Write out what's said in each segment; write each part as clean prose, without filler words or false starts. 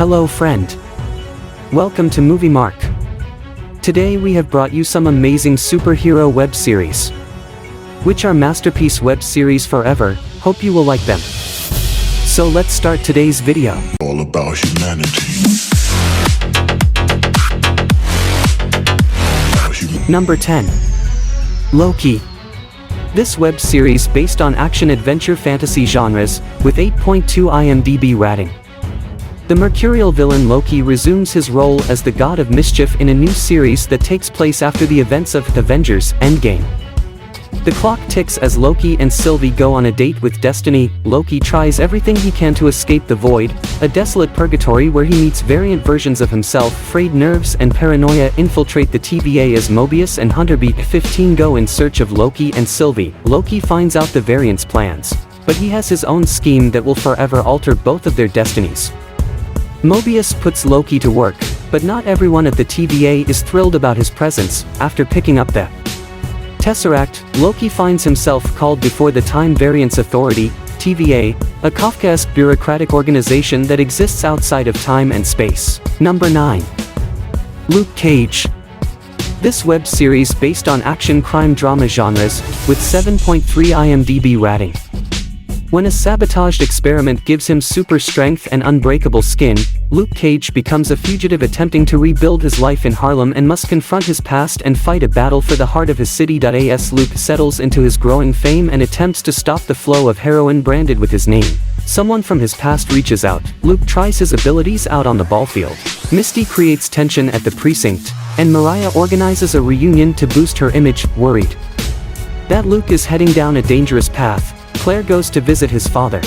Hello friend. Welcome to MovieMark. Today we have brought you some amazing superhero web series, which are masterpiece web series forever. Hope you will like them. So let's start today's video. All about humanity. Number 10. Loki. This web series based on action-adventure fantasy genres, with 8.2 IMDb rating. The mercurial villain Loki resumes his role as the god of mischief in a new series that takes place after the events of Avengers: Endgame. The clock ticks as Loki and Sylvie go on a date with Destiny. Loki tries everything he can to escape the Void, a desolate purgatory where he meets variant versions of himself. Frayed nerves and paranoia infiltrate the TVA as Mobius and Hunterbeat 15 go in search of Loki and Sylvie. Loki finds out the variants' plans, but he has his own scheme that will forever alter both of their destinies. Mobius puts Loki to work, but not everyone at the TVA is thrilled about his presence. After picking up the Tesseract, Loki finds himself called before the Time Variance Authority, TVA, a Kafkaesque bureaucratic organization that exists outside of time and space. Number 9. Luke Cage. This web series based on action-crime drama genres, with 7.3 IMDb rating. When a sabotaged experiment gives him super strength and unbreakable skin, Luke Cage becomes a fugitive attempting to rebuild his life in Harlem and must confront his past and fight a battle for the heart of his city. As Luke settles into his growing fame and attempts to stop the flow of heroin branded with his name, someone from his past reaches out. Luke tries his abilities out on the ballfield. Misty creates tension at the precinct, and Mariah organizes a reunion to boost her image. Worried that Luke is heading down a dangerous path, Claire goes to visit his father.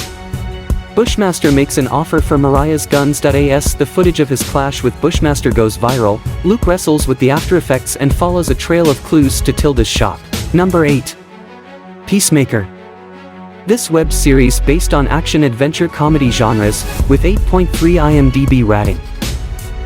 Bushmaster makes an offer for Mariah's guns. The footage of his clash with Bushmaster goes viral. Luke wrestles with the after effects and follows a trail of clues to Tilda's shop. Number 8. Peacemaker. This web series based on action-adventure comedy genres, with 8.3 IMDb rating.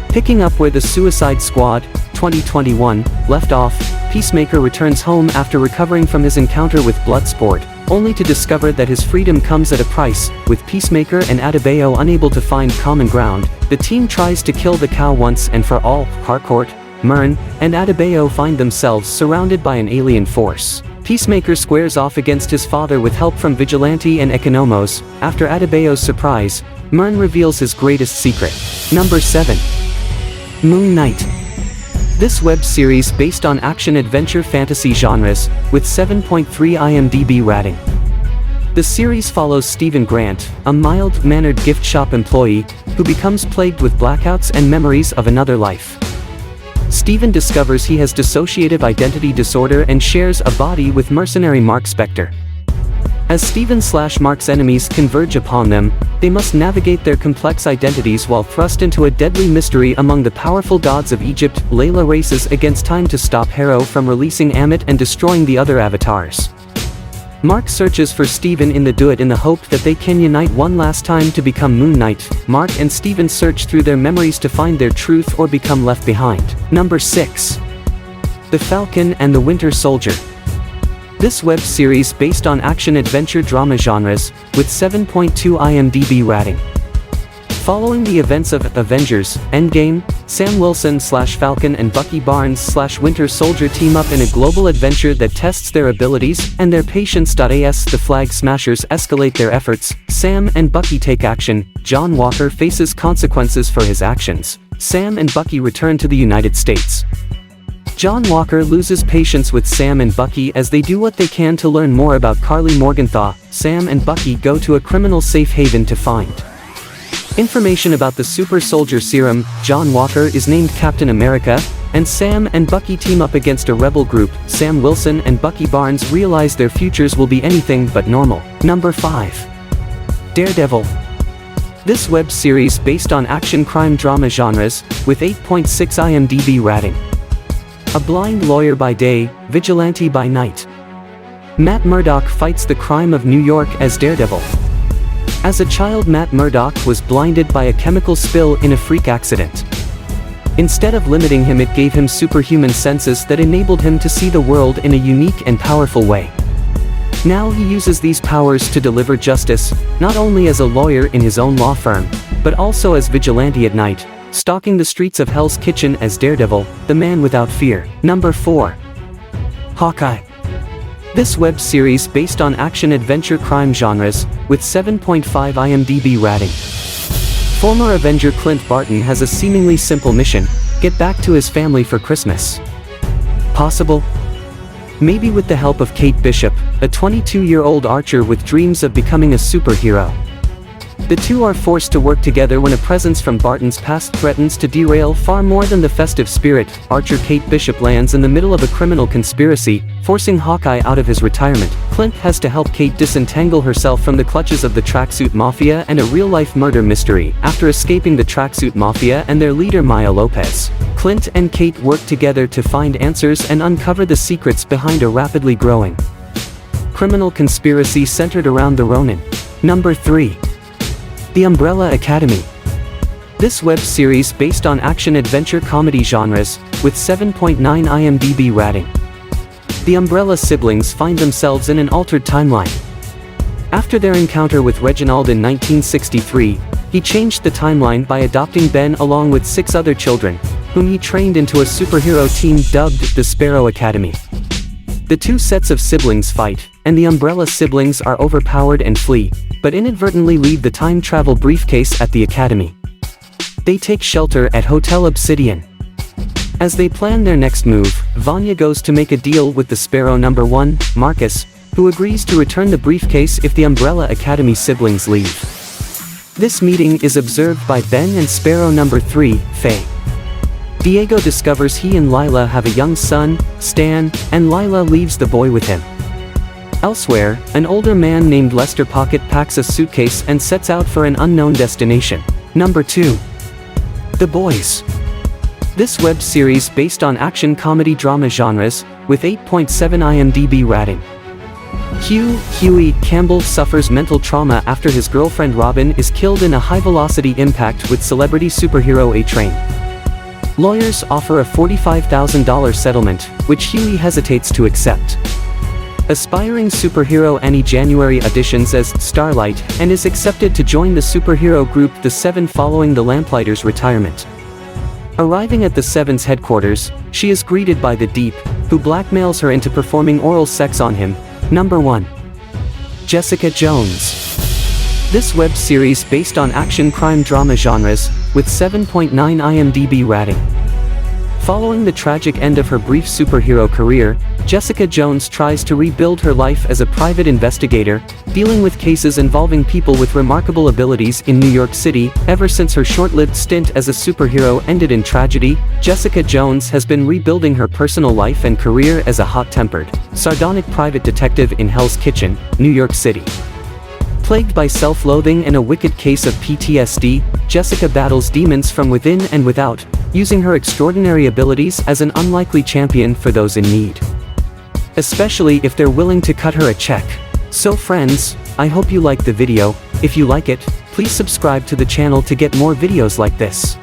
Picking up where the Suicide Squad 2021 left off, Peacemaker returns home after recovering from his encounter with Bloodsport, only to discover that his freedom comes at a price. With Peacemaker and Adebayo unable to find common ground, the team tries to kill the cow once and for all. Harcourt, Myrn, and Adebayo find themselves surrounded by an alien force. Peacemaker squares off against his father with help from Vigilante and Economos. After Adebayo's surprise, Myrn reveals his greatest secret. Number 7. Moon Knight. This web series based on action-adventure fantasy genres, with 7.3 IMDb rating. The series follows Stephen Grant, a mild-mannered gift shop employee, who becomes plagued with blackouts and memories of another life. Stephen discovers he has dissociative identity disorder and shares a body with mercenary Mark Spector. As Stephen/Mark's enemies converge upon them, they must navigate their complex identities while thrust into a deadly mystery among the powerful gods of Egypt. Layla races against time to stop Harrow from releasing Amit and destroying the other avatars. Mark searches for Stephen in the Duat in the hope that they can unite one last time to become Moon Knight. Mark and Stephen search through their memories to find their truth or become left behind. Number 6. The Falcon and the Winter Soldier. This web series based on action-adventure drama genres, with 7.2 IMDb rating. Following the events of Avengers: Endgame, Sam Wilson/Falcon and Bucky Barnes/Winter Soldier team up in a global adventure that tests their abilities and their patience. As the Flag Smashers escalate their efforts, Sam and Bucky take action. John Walker faces consequences for his actions. Sam and Bucky return to the United States. John Walker loses patience with Sam and Bucky as they do what they can to learn more about Carly Morgenthau. Sam and Bucky go to a criminal safe haven to find information about the super soldier serum. John Walker is named Captain America, and Sam and Bucky team up against a rebel group. Sam Wilson and Bucky Barnes realize their futures will be anything but normal. Number 5. Daredevil. This web series based on action-crime drama genres, with 8.6 IMDb rating. A blind lawyer by day, vigilante by night, Matt Murdock fights the crime of New York as Daredevil. As a child, Matt Murdock was blinded by a chemical spill in a freak accident. Instead of limiting him, it gave him superhuman senses that enabled him to see the world in a unique and powerful way. Now he uses these powers to deliver justice, not only as a lawyer in his own law firm, but also as vigilante at night, stalking the streets of Hell's Kitchen as Daredevil, the man without fear. Number 4. Hawkeye. This web series based on action-adventure crime genres, with 7.5 IMDb rating. Former Avenger Clint Barton has a seemingly simple mission: get back to his family for Christmas. Possible? Maybe with the help of Kate Bishop, a 22-year-old archer with dreams of becoming a superhero. The two are forced to work together when a presence from Barton's past threatens to derail far more than the festive spirit. Archer Kate Bishop lands in the middle of a criminal conspiracy, forcing Hawkeye out of his retirement. Clint has to help Kate disentangle herself from the clutches of the Tracksuit Mafia and a real-life murder mystery. After escaping the Tracksuit Mafia and their leader Maya Lopez, Clint and Kate work together to find answers and uncover the secrets behind a rapidly growing criminal conspiracy centered around the Ronin. Number 3. The Umbrella Academy. This web series based on action-adventure comedy genres, with 7.9 IMDb rating. The Umbrella siblings find themselves in an altered timeline. After their encounter with Reginald in 1963, he changed the timeline by adopting Ben along with 6 other children, whom he trained into a superhero team dubbed the Sparrow Academy. The two sets of siblings fight, and the Umbrella siblings are overpowered and flee, but inadvertently leave the time travel briefcase at the academy. They take shelter at Hotel Obsidian. As they plan their next move, Vanya goes to make a deal with the Sparrow number 1, Marcus, who agrees to return the briefcase if the Umbrella Academy siblings leave. This meeting is observed by Ben and Sparrow number 3, Faye. Diego discovers he and Lila have a young son, Stan, and Lila leaves the boy with him. Elsewhere, an older man named Lester Pocket packs a suitcase and sets out for an unknown destination. Number 2. The Boys. This web series based on action comedy drama genres, with 8.7 IMDb rating. Huey Campbell suffers mental trauma after his girlfriend Robin is killed in a high-velocity impact with celebrity superhero A-Train. Lawyers offer a $45,000 settlement, which Huey hesitates to accept. Aspiring superhero Annie January auditions as Starlight and is accepted to join the superhero group The Seven following the Lamplighters' retirement. Arriving at the Seven's headquarters, she is greeted by the Deep, who blackmails her into performing oral sex on him. Number 1. Jessica Jones. This web series based on action crime drama genres, with 7.9 IMDb rating. Following the tragic end of her brief superhero career, Jessica Jones tries to rebuild her life as a private investigator, dealing with cases involving people with remarkable abilities in New York City. Ever since her short-lived stint as a superhero ended in tragedy, Jessica Jones has been rebuilding her personal life and career as a hot-tempered, sardonic private detective in Hell's Kitchen, New York City. Plagued by self-loathing and a wicked case of PTSD, Jessica battles demons from within and without, using her extraordinary abilities as an unlikely champion for those in need. Especially if they're willing to cut her a check. So friends, I hope you liked the video. If you like it, please subscribe to the channel to get more videos like this.